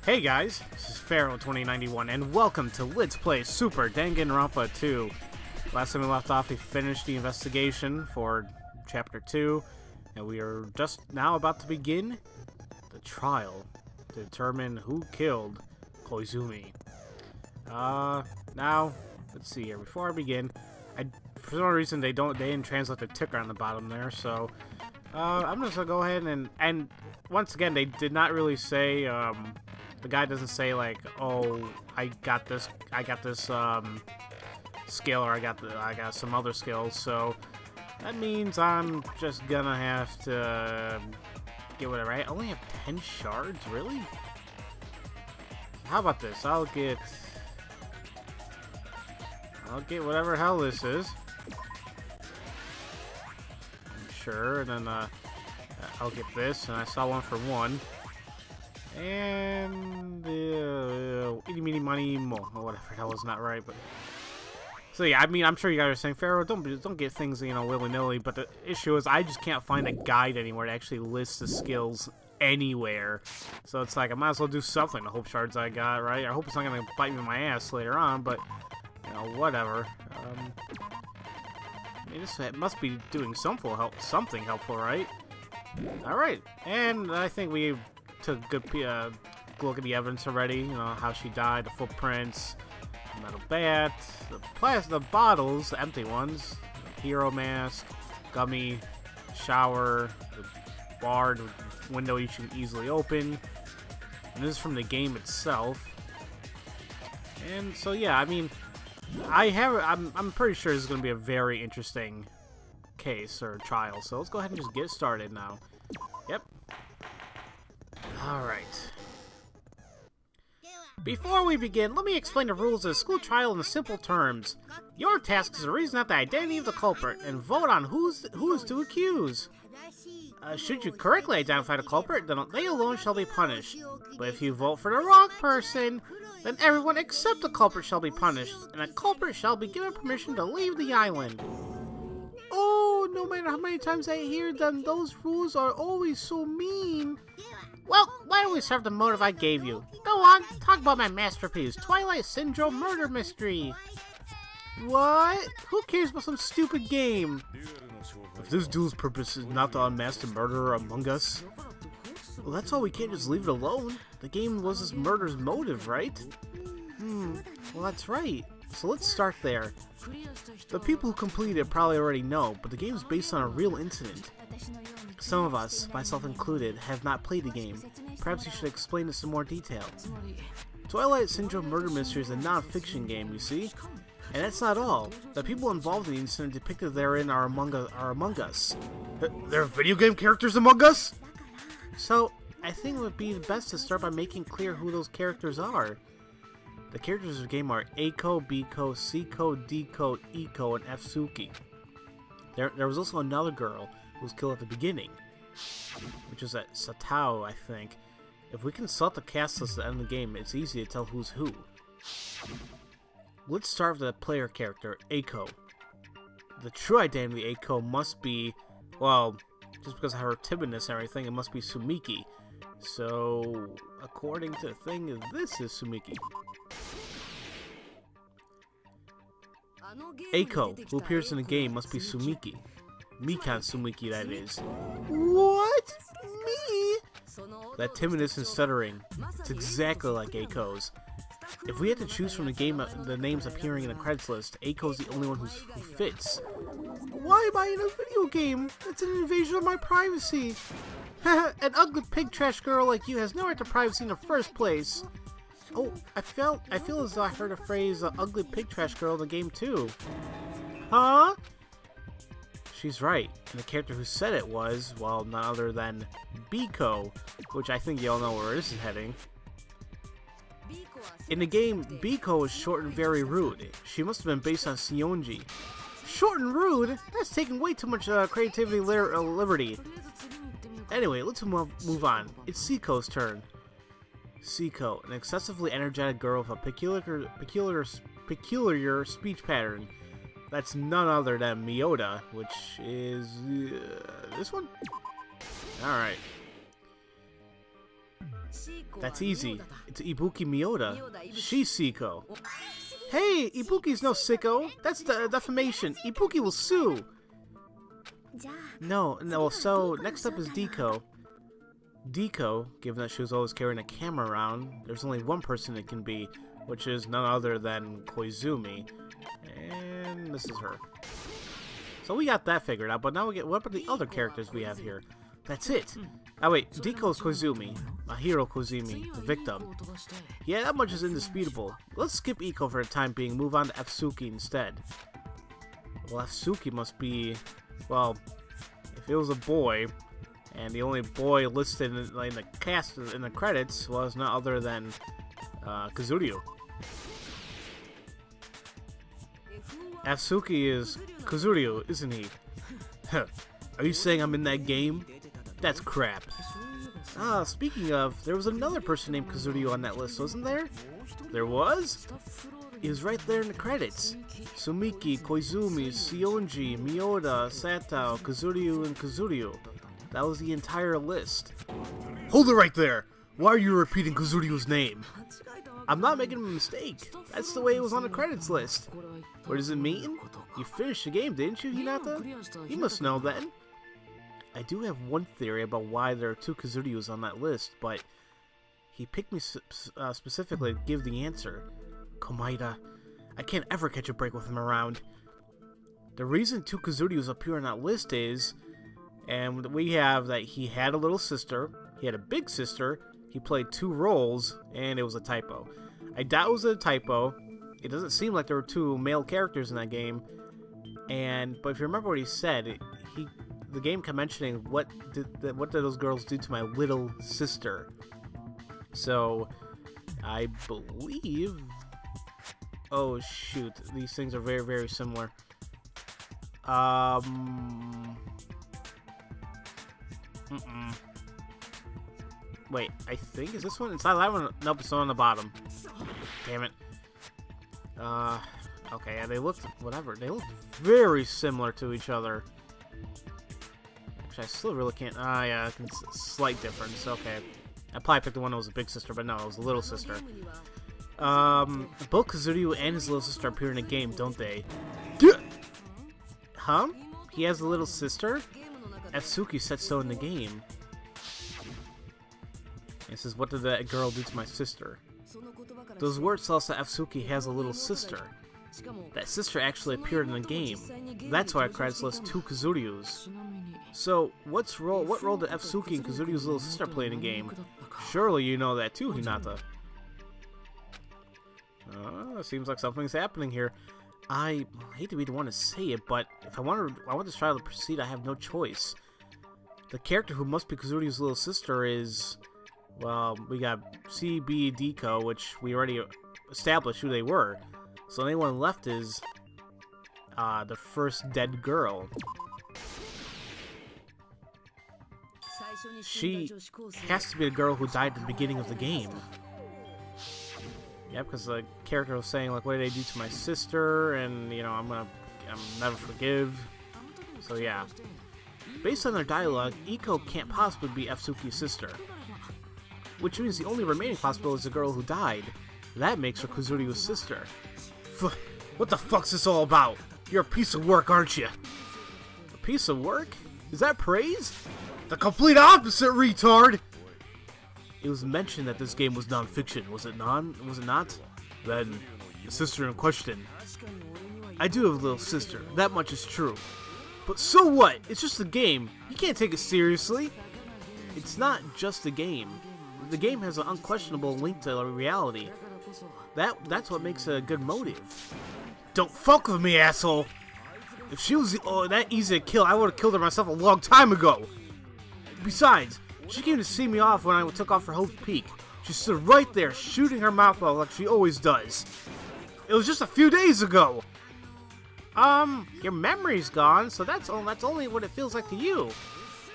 Hey guys, this is Pharaoh 2091 and welcome to Let's Play Super Danganronpa 2. Last time we left off, we finished the investigation for Chapter 2, and we are just now about to begin the trial to determine who killed Koizumi. Now, let's see here. Before I begin, for some reason they didn't translate the ticker on the bottom there, so I'm just gonna go ahead and once again they did not really say the guy doesn't say like, oh, I got this skill, or I got some other skills, so that means I'm just gonna have to get whatever. I only have 10 shards, really? How about this? I'll get whatever hell this is. Sure, and then I'll get this, and I saw one for one. And itty meeny money mo, or whatever, that was not right, but so yeah, I mean, I'm sure you guys are saying, Pharaoh, don't get things, you know, willy-nilly, but the issue is I just can't find a guide anywhere to actually list the skills anywhere. So it's like I might as well do something. The hope shards I got, right? I hope it's not gonna bite me in my ass later on, but you know, whatever. I mean, this must be doing something helpful, right? All right, and I think we took a good look at the evidence already. You know, how she died, the footprints, the metal bat, the bottles, the empty ones, the hero mask, gummy, shower, the barred window you should easily open. And this is from the game itself. And so yeah, I mean, I'm pretty sure this is going to be a very interesting case or trial. So let's go ahead and just get started now. Yep. Alright. Before we begin, let me explain the rules of the school trial in simple terms. Your task is to reason out the identity of the culprit and vote on who is to accuse. Should you correctly identify the culprit, then they alone shall be punished. But if you vote for the wrong person, then everyone except the culprit shall be punished, and the culprit shall be given permission to leave the island. Oh, no matter how many times I hear them, those rules are always so mean. Well, why don't we serve the motive I gave you? Go on, talk about my masterpiece, Twilight Syndrome Murder Mystery. What? Who cares about some stupid game? If this duel's purpose is not to unmask the murderer among us, well, that's all. We can't just leave it alone. The game was this murder's motive, right? Well, that's right. So let's start there. The people who completed it probably already know, but the game is based on a real incident. Some of us, myself included, have not played the game. Perhaps you should explain it in some more detail. Twilight Syndrome Murder Mystery is a non-fiction game, you see? And that's not all. The people involved in the incident depicted therein are among us. There are video game characters among us? So, I think it would be best to start by making clear who those characters are. The characters of the game are A-ko, B-ko, C-ko, D-ko, E-ko, and F-suki. There was also another girl who was killed at the beginning, which is at Satao, I think. If we consult the cast list at the end of the game, it's easy to tell who's who. Let's start with the player character, A-ko. The true identity of A-ko must be, well, just because of her timidness and everything, it must be Sumiki. So, according to the thing, this is Sumiki. A-ko, who appears in the game, must be Sumiki. Mikan Sumiki, that is. What? Me? That timidness and stuttering. It's exactly like A-ko's. If we had to choose from the game, the names appearing in the credits list, A-ko's the only one who fits. Why am I in a video game? It's an invasion of my privacy. An ugly pig trash girl like you has no right to privacy in the first place. Oh, I feel as though I heard a phrase, ugly pig trash girl in the game too. Huh? She's right, and the character who said it was, well, none other than B-ko, which I think you all know where this is heading. In the game, B-ko was short and very rude. She must have been based on Sionji. Short and rude? That's taking way too much creativity liberty. Anyway, let's move on. It's C-ko's turn. C-ko, an excessively energetic girl with a peculiar speech pattern. That's none other than Miyota, which is this one? Alright. That's easy. It's Ibuki Miyoda. She's Sicko. Hey, Ibuki's no sicko. That's the defamation. Ibuki will sue. No, so next up is Deco. Deco, given that she was always carrying a camera around, there's only one person it can be, which is none other than Koizumi. And this is her. So we got that figured out, but now what about the other characters we have here? That's it. Oh wait, Deco's Koizumi. Mahiro Koizumi, the victim. Yeah, that much is indisputable. Let's skip Iko for the time being, move on to Efsuki instead. Well, Efsuki must be, well, if it was a boy, and the only boy listed in the cast, in the credits, was none other than Kazuryu. Efsuki is Kazuryu, isn't he? Are you saying I'm in that game? That's crap. Ah, speaking of, there was another person named Kazuryu on that list, wasn't there? There was? He was right there in the credits. Sumiki, Koizumi, Sionji, Miyoda, Satao, Kazuryu, and Kazuryu. That was the entire list. Hold it right there! Why are you repeating Kazuryu's name? I'm not making a mistake. That's the way it was on the credits list. What does it mean? You finished the game, didn't you, Hinata? You must know then. I do have one theory about why there are two Kazuryus on that list, but he picked me specifically to give the answer. Komaeda. I can't ever catch a break with him around. The reason two Kazuryus appear on that list is, and we have that he had a little sister, he had a big sister, he played two roles, and it was a typo. I doubt it was a typo. It doesn't seem like there were two male characters in that game. But if you remember what he said, the game kept mentioning what did those girls do to my little sister. So I believe. Oh shoot! These things are very, very similar. Wait, I think, is this one? It's not that one. Nope, it's on the bottom. Damn it. Okay, yeah, they look, whatever. They look very similar to each other. Actually, I still really can't. Yeah, it's a slight difference. Okay. I probably picked the one that was a big sister, but no, it was a little sister. Both Kazuryu and his little sister appear in the game, don't they? Huh? He has a little sister? Efsuki said so in the game. It says, what did that girl do to my sister? Those words tell us that Efsuki has a little sister. That sister actually appeared in the game. That's why credits list two Kazuryus. So, what role did Efsuki and Kazuryu's little sister play in the game? Surely you know that too, Hinata. Seems like something's happening here. I hate to be the one to say it, but if I want this trial to proceed, I have no choice. The character who must be Kazuryu's little sister is, well, we got CB Deco, which we already established who they were. So the only one left is the first dead girl. She has to be the girl who died at the beginning of the game. Yeah, because the character was saying, like, what did they do to my sister? And, you know, I'm never forgive. So, yeah. Based on their dialogue, Iko can't possibly be Efsuki's sister. Which means the only remaining possibility is the girl who died. That makes her Kazuryu's sister. What the fuck's this all about? You're a piece of work, aren't you? A piece of work? Is that praise? The complete opposite, retard! It was mentioned that this game was non-fiction, was it not? Then, the sister in question. I do have a little sister, that much is true. But so what? It's just a game. You can't take it seriously. It's not just a game. The game has an unquestionable link to reality. That's what makes it a good motive. Don't fuck with me, asshole! If she was that easy to kill, I would have killed her myself a long time ago. Besides, she came to see me off when I took off for Hope's Peak. She stood right there, shooting her mouth off like she always does. It was just a few days ago. Your memory's gone, so that's only what it feels like to you.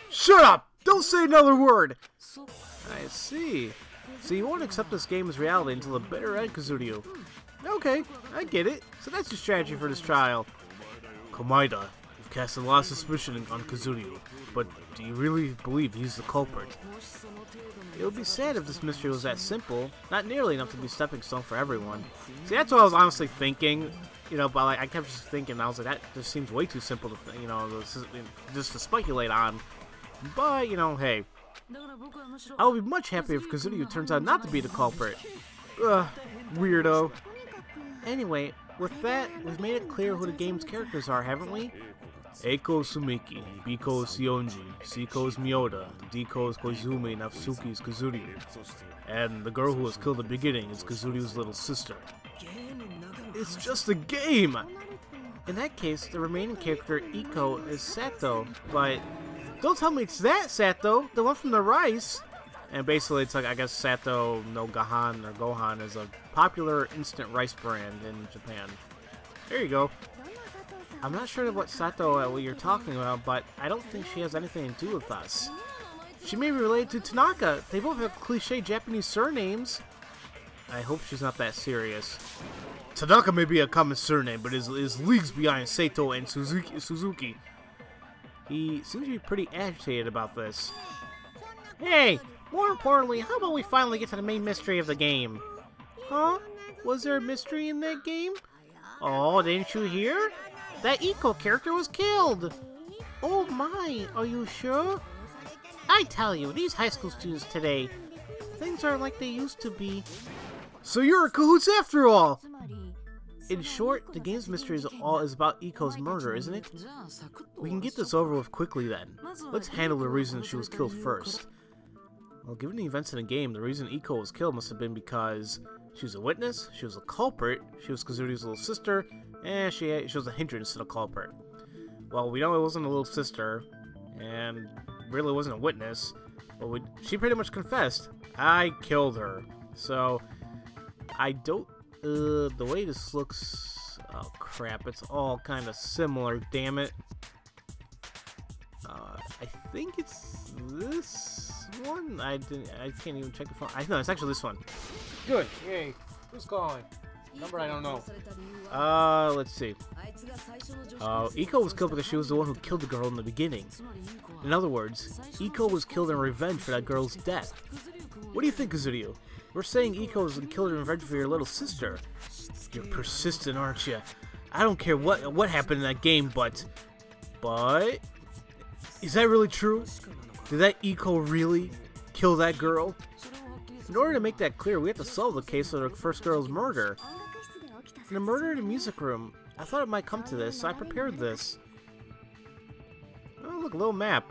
Shut up! Don't say another word! I see. So you won't accept this game as reality until the bitter end, Kazuryu. Okay, I get it. So that's your strategy for this trial. Komaeda, you've cast a lot of suspicion on Kazuryu, but do you really believe he's the culprit? It would be sad if this mystery was that simple, not nearly enough to be a stepping stone for everyone. See, that's what I was honestly thinking, you know, but like, I kept just thinking, I was like, that just seems way too simple to, you know, just to speculate on. But, you know, hey. I would be much happier if Kazuryu turns out not to be the culprit. Ugh, weirdo. Anyway, with that, we've made it clear who the game's characters are, haven't we? Eiko is Sumiki, Biko is Sionji, Siko is Miyoda, Diko is Koizumi, and Natsuki is Kazuryu. And the girl who was killed at the beginning is Kazuryu's little sister. It's just a game! In that case, the remaining character, Eiko, is Sato, but don't tell me it's that Sato, the one from the rice! And basically it's like, I guess Sato no Gohan or Gohan is a popular instant rice brand in Japan. There you go. I'm not sure what Sato what you're talking about, but I don't think she has anything to do with us. She may be related to Tanaka. They both have cliche Japanese surnames. I hope she's not that serious. Tanaka may be a common surname, but is leagues behind Sato and Suzuki. He seems to be pretty agitated about this. Hey! More importantly, how about we finally get to the main mystery of the game? Huh? Was there a mystery in that game? Oh, didn't you hear? That Eiko character was killed! Oh my, are you sure? I tell you, these high school students today, things aren't like they used to be. So you're a cahoots after all! In short, the game's mystery is about Eiko's murder, isn't it? We can get this over with quickly then. Let's handle the reason she was killed first. Well, given the events in the game, the reason Eiko was killed must have been because she was a witness, she was a culprit, she was Kazuryu's little sister, and she was a hindrance to the culprit. Well, we know it wasn't a little sister, and really wasn't a witness, but she pretty much confessed, I killed her. So, I don't, the way this looks, oh crap, it's all kind of similar, damn it. I think it's this one? I can't even check the phone. No, it's actually this one. Good, yay. Who's calling? Number I don't know. Let's see. Eiko was killed because she was the one who killed the girl in the beginning. In other words, Eiko was killed in revenge for that girl's death. What do you think, Kazuryu? We're saying Eiko was killed in revenge for your little sister. You're persistent, aren't you? I don't care what happened in that game, but... Is that really true? Did that Eiko really kill that girl? In order to make that clear, we have to solve the case of the first girl's murder. The murder in the music room. I thought it might come to this, so I prepared this. Oh, look, a little map.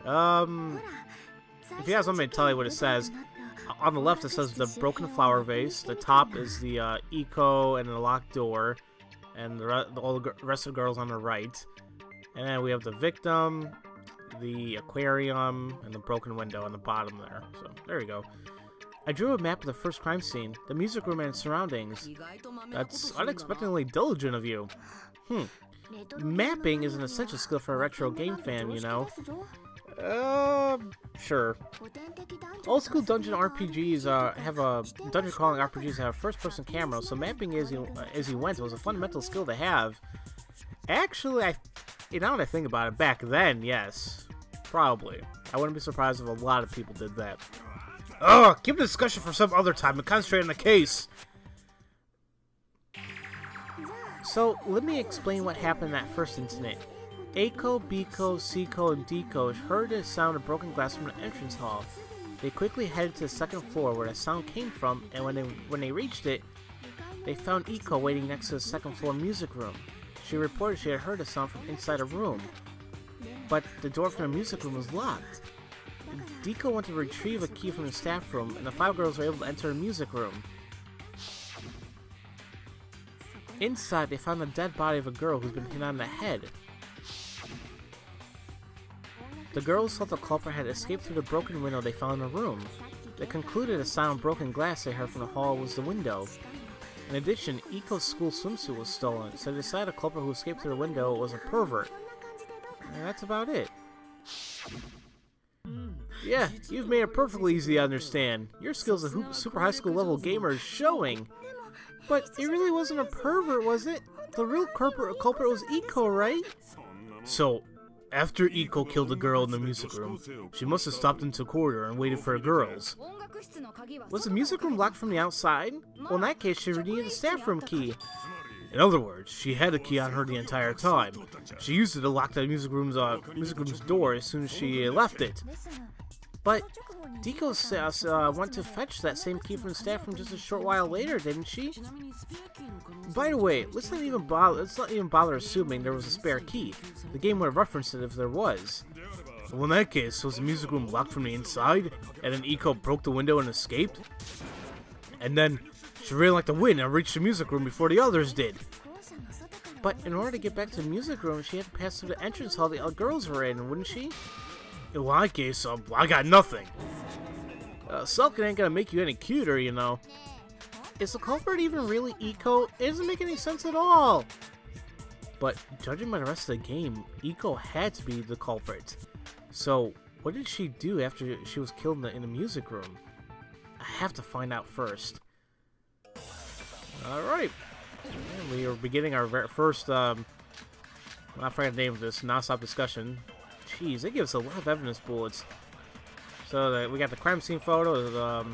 If you guys want me to tell you what it says, on the left it says the broken flower vase. The top is the Eiko and the locked door, and all the rest of the girls on the right. And then we have the victim, the aquarium, and the broken window on the bottom there. So, there we go. I drew a map of the first crime scene, the music room and its surroundings. That's unexpectedly diligent of you. Mapping is an essential skill for a retro game fan, you know. Sure. Old school dungeon RPGs dungeon crawling RPGs have first-person camera, so mapping as you went was a fundamental skill to have. Actually, now that I think about it, back then, yes, probably. I wouldn't be surprised if a lot of people did that. Ugh, keep the discussion for some other time and concentrate on the case. So, let me explain what happened in that first incident. Eiko, Biko, Siko, and Diko heard the sound of broken glass from the entrance hall. They quickly headed to the second floor where the sound came from, and when they reached it, they found Eiko waiting next to the second floor music room. She reported she had heard the sound from inside a room, but the door from the music room was locked. Diko went to retrieve a key from the staff room, and the 5 girls were able to enter the music room. Inside, they found the dead body of a girl who's been hit on the head. The girls thought the culprit had escaped through the broken window they found in the room. They concluded the sound of broken glass they heard from the hall was the window. In addition, Eiko's school swimsuit was stolen, so they decided the culprit who escaped through the window was a pervert. And that's about it. Yeah, you've made it perfectly easy to understand. Your skills as a super high school level gamer is showing. But it really wasn't a pervert, was it? The real culprit was Eiko, right? So, after Iko killed the girl in the music room, she must have stopped into a corridor and waited for the girls. Was the music room locked from the outside? Well, in that case, she needed a staff room key. In other words, she had a key on her the entire time. She used it to lock the music room's door as soon as she left it. But Diko went to fetch that same key from the staff room just a short while later, didn't she? By the way, let's not even bother assuming there was a spare key. The game would have referenced it if there was. Well, in that case, was the music room locked from the inside, and then Iko broke the window and escaped? And then she ran like the wind and reached the music room before the others did. But in order to get back to the music room, she had to pass through the entrance hall the other girls were in, wouldn't she? Well, I guess I got nothing. Sulking ain't gonna make you any cuter, you know. Is the culprit even really Iko? It doesn't make any sense at all. But judging by the rest of the game, Iko had to be the culprit. So, what did she do after she was killed in the music room? I have to find out first. Alright. We are beginning our first, I forgot the name of this, non-stop discussion. Jeez, they give us a lot of evidence bullets. So, we got the crime scene photo, the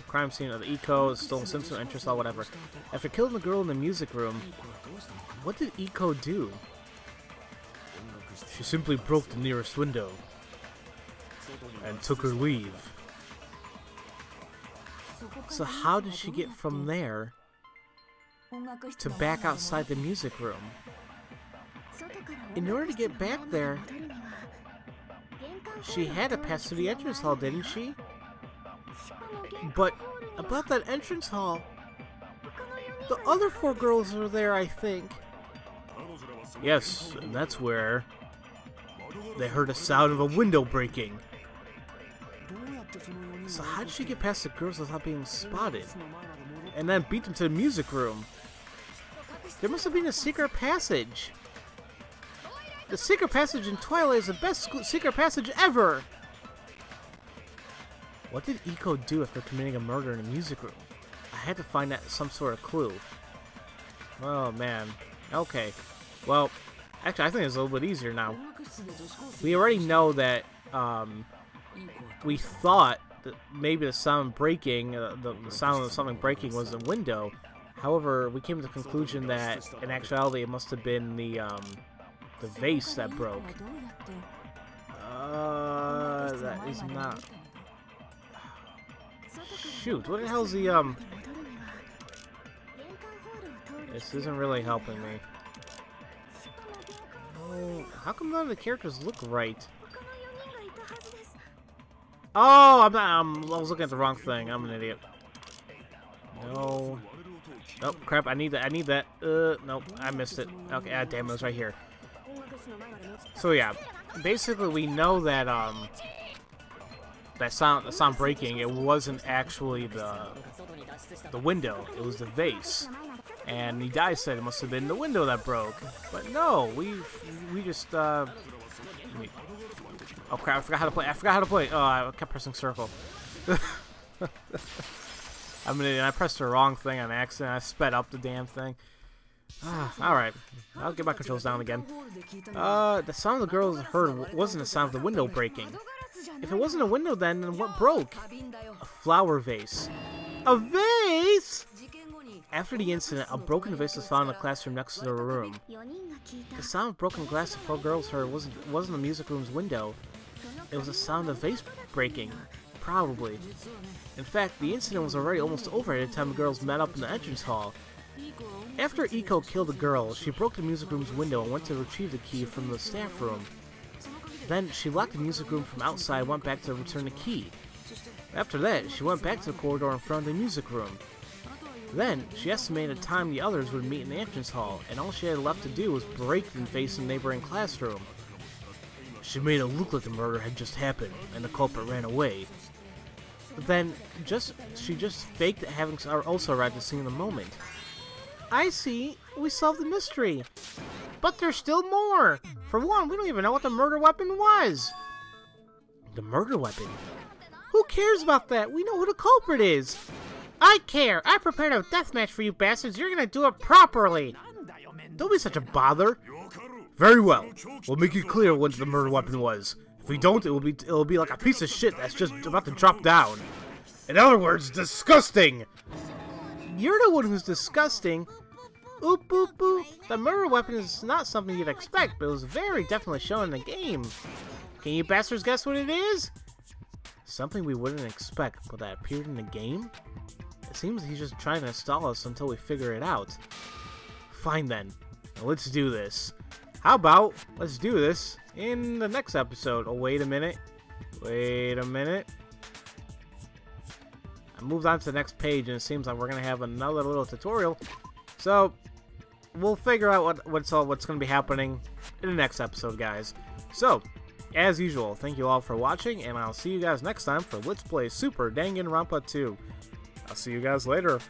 crime scene of the Iko, stolen Simpson, entrance hall, whatever. After killing the girl in the music room, what did Iko do? She simply broke the nearest window and took her leave. So how did she get from there to back outside the music room? In order to get back there, she had to pass through the entrance hall, didn't she? But about that entrance hall, the other 4 girls are there, I think. Yes, and that's where they heard a sound of a window breaking. So how did she get past the girls without being spotted? And then beat them to the music room? There must have been a secret passage. The secret passage in Twilight is the best secret passage ever! What did Iko do after committing a murder in a music room? I had to find out some sort of clue. Oh man. Okay. Well, actually I think it's a little bit easier now. We already know that, we thought that maybe the sound breaking, the sound of something breaking was the window. However, we came to the conclusion that in actuality it must have been the vase that broke. That is not... Shoot, what the hell's the, This isn't really helping me. Oh, how come none of the characters look right? Oh, I was looking at the wrong thing. I'm an idiot. No. Nope, crap, I need that. Nope, I missed it. Okay, damn, it was right here. So yeah, basically we know that, the sound breaking, it wasn't actually the window, it was the vase. And the guy said it must have been the window that broke. But no, we just, oh crap, I forgot how to play. Oh, I kept pressing circle. I mean, I pressed the wrong thing on accident. I sped up the damn thing. Alright. I'll get my controls down again. The sound the girls heard wasn't the sound of the window breaking. If it wasn't a window then what broke? A flower vase. A vase?! After the incident, a broken vase was found in the classroom next to the room. The sound of broken glass the 4 girls heard wasn't the music room's window. It was the sound of vase breaking. Probably. In fact, the incident was already almost over at the time the girls met up in the entrance hall. After Iko killed the girl, she broke the music room's window and went to retrieve the key from the staff room. Then, she locked the music room from outside and went back to return the key. After that, she went back to the corridor in front of the music room. Then, she estimated the time the others would meet in the entrance hall, and all she had left to do was break the vase in the neighboring classroom. She made it look like the murder had just happened, and the culprit ran away. But then, she just faked having also arrived at the scene in the moment. I see. We solved the mystery. But there's still more. For one, we don't even know what the murder weapon was. The murder weapon? Who cares about that? We know who the culprit is. I care. I prepared a deathmatch for you bastards. You're gonna do it properly. Don't be such a bother. Very well. We'll make it clear what the murder weapon was. If we don't, it'll be like a piece of shit that's just about to drop down. In other words, disgusting. You're the one who's disgusting. Oop, boop, boop. The murder weapon is not something you'd expect, but it was very definitely shown in the game. Can you bastards guess what it is? Something we wouldn't expect, but that appeared in the game? It seems he's just trying to stall us until we figure it out. Fine then. Now let's do this. How about let's do this in the next episode? Oh, wait a minute. Wait a minute. I moved on to the next page, and it seems like we're going to have another little tutorial. So, we'll figure out what's going to be happening in the next episode, guys. So, as usual, thank you all for watching, and I'll see you guys next time for Let's Play Super Danganronpa 2. I'll see you guys later.